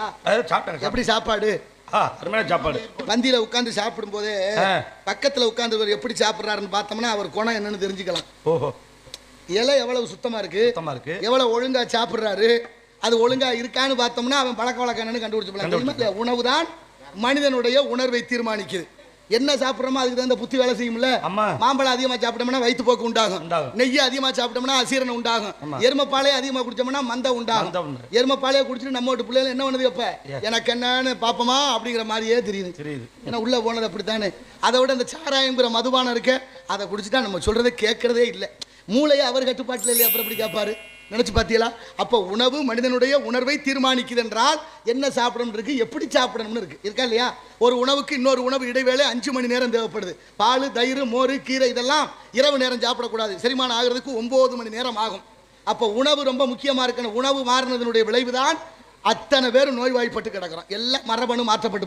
சாப்பிட்டீங்களா? சாப்பிட்டேன். எப்படி சாப்பாடு? அருமையான சாப்பாடு. பந்தியில உட்கார்ந்து சாப்பிடும் போதே பக்கத்துல உட்கார்ந்து எப்படி சாப்பிடுறாருன்னு பார்த்தோம்னா அவர் குணம் என்னன்னு தெரிஞ்சுக்கலாம். ஓஹோ. இலை எவ்வளவு சுத்தமா இருக்கு, எவ்வளவு ஒழுங்கா சாப்பிடுறாரு, அது ஒழுங்கா இருக்கான்னு பார்த்தோம்னா அவன் பழக்க வழக்கம் என்னன்னு கண்டுபிடிச்சு. உணவு தான் மனிதனுடைய உணர்வை தீர்மானிக்குது. என்ன சாப்பிட்றோமோ அதுக்கு தகுந்த புத்தி வேலை செய்யும்ல. மாம்பழம் அதிகமா சாப்பிட்டோம்னா வயிற்று போக்கு உண்டாகும், நெய்யை அதிகமா சாப்பிட்டோம்னா அசீரணம் உண்டாகும், எருமப்பாலையை அதிகமா குடிச்சோம்னா மந்த உண்டாகும். எருமப்பாலையை குடிச்சிட்டு நம்ம வீட்டு பிள்ளைகள் என்ன பண்ணுது, எப்ப எனக்கு என்னன்னு பாப்பமா அப்படிங்கிற மாதிரியே தெரியுது. ஏன்னா உள்ள போனது அப்படித்தானே. அதை விட இந்த சாராயங்கிற மதுபானம் இருக்க அதை குடிச்சுட்டா நம்ம சொல்றதை கேட்கறதே இல்லை. மூளையை அவர் கட்டுப்பாட்டில் இல்லையா, அப்புறம் எப்படி கேட்பாரு? நினைச்சு பார்த்தீங்களா? அப்போ உணவு மனிதனுடைய உணர்வை தீர்மானிக்குது என்றால் என்ன சாப்பிடணும் இருக்கு, எப்படி சாப்பிடணும்னு இருக்கு, இருக்கா இல்லையா? ஒரு உணவுக்கு இன்னொரு உணவு இடைவேளை 5 மணி நேரம் தேவைப்படுது. பால், தயிர், மோர், கீரை இதெல்லாம் இரவு நேரம் சாப்பிடக்கூடாது. செரிமானம் ஆகிறதுக்கு 9 மணி நேரம் ஆகும். அப்போ உணவு ரொம்ப முக்கியமா இருக்கணும். உணவு மாறினதனுடைய விளைவுதான் அத்தனை பேர் நோய்வாய்ப்பட்டு கிடக்கிறோம். எல்லாம் மரபணு மாற்றப்பட்டு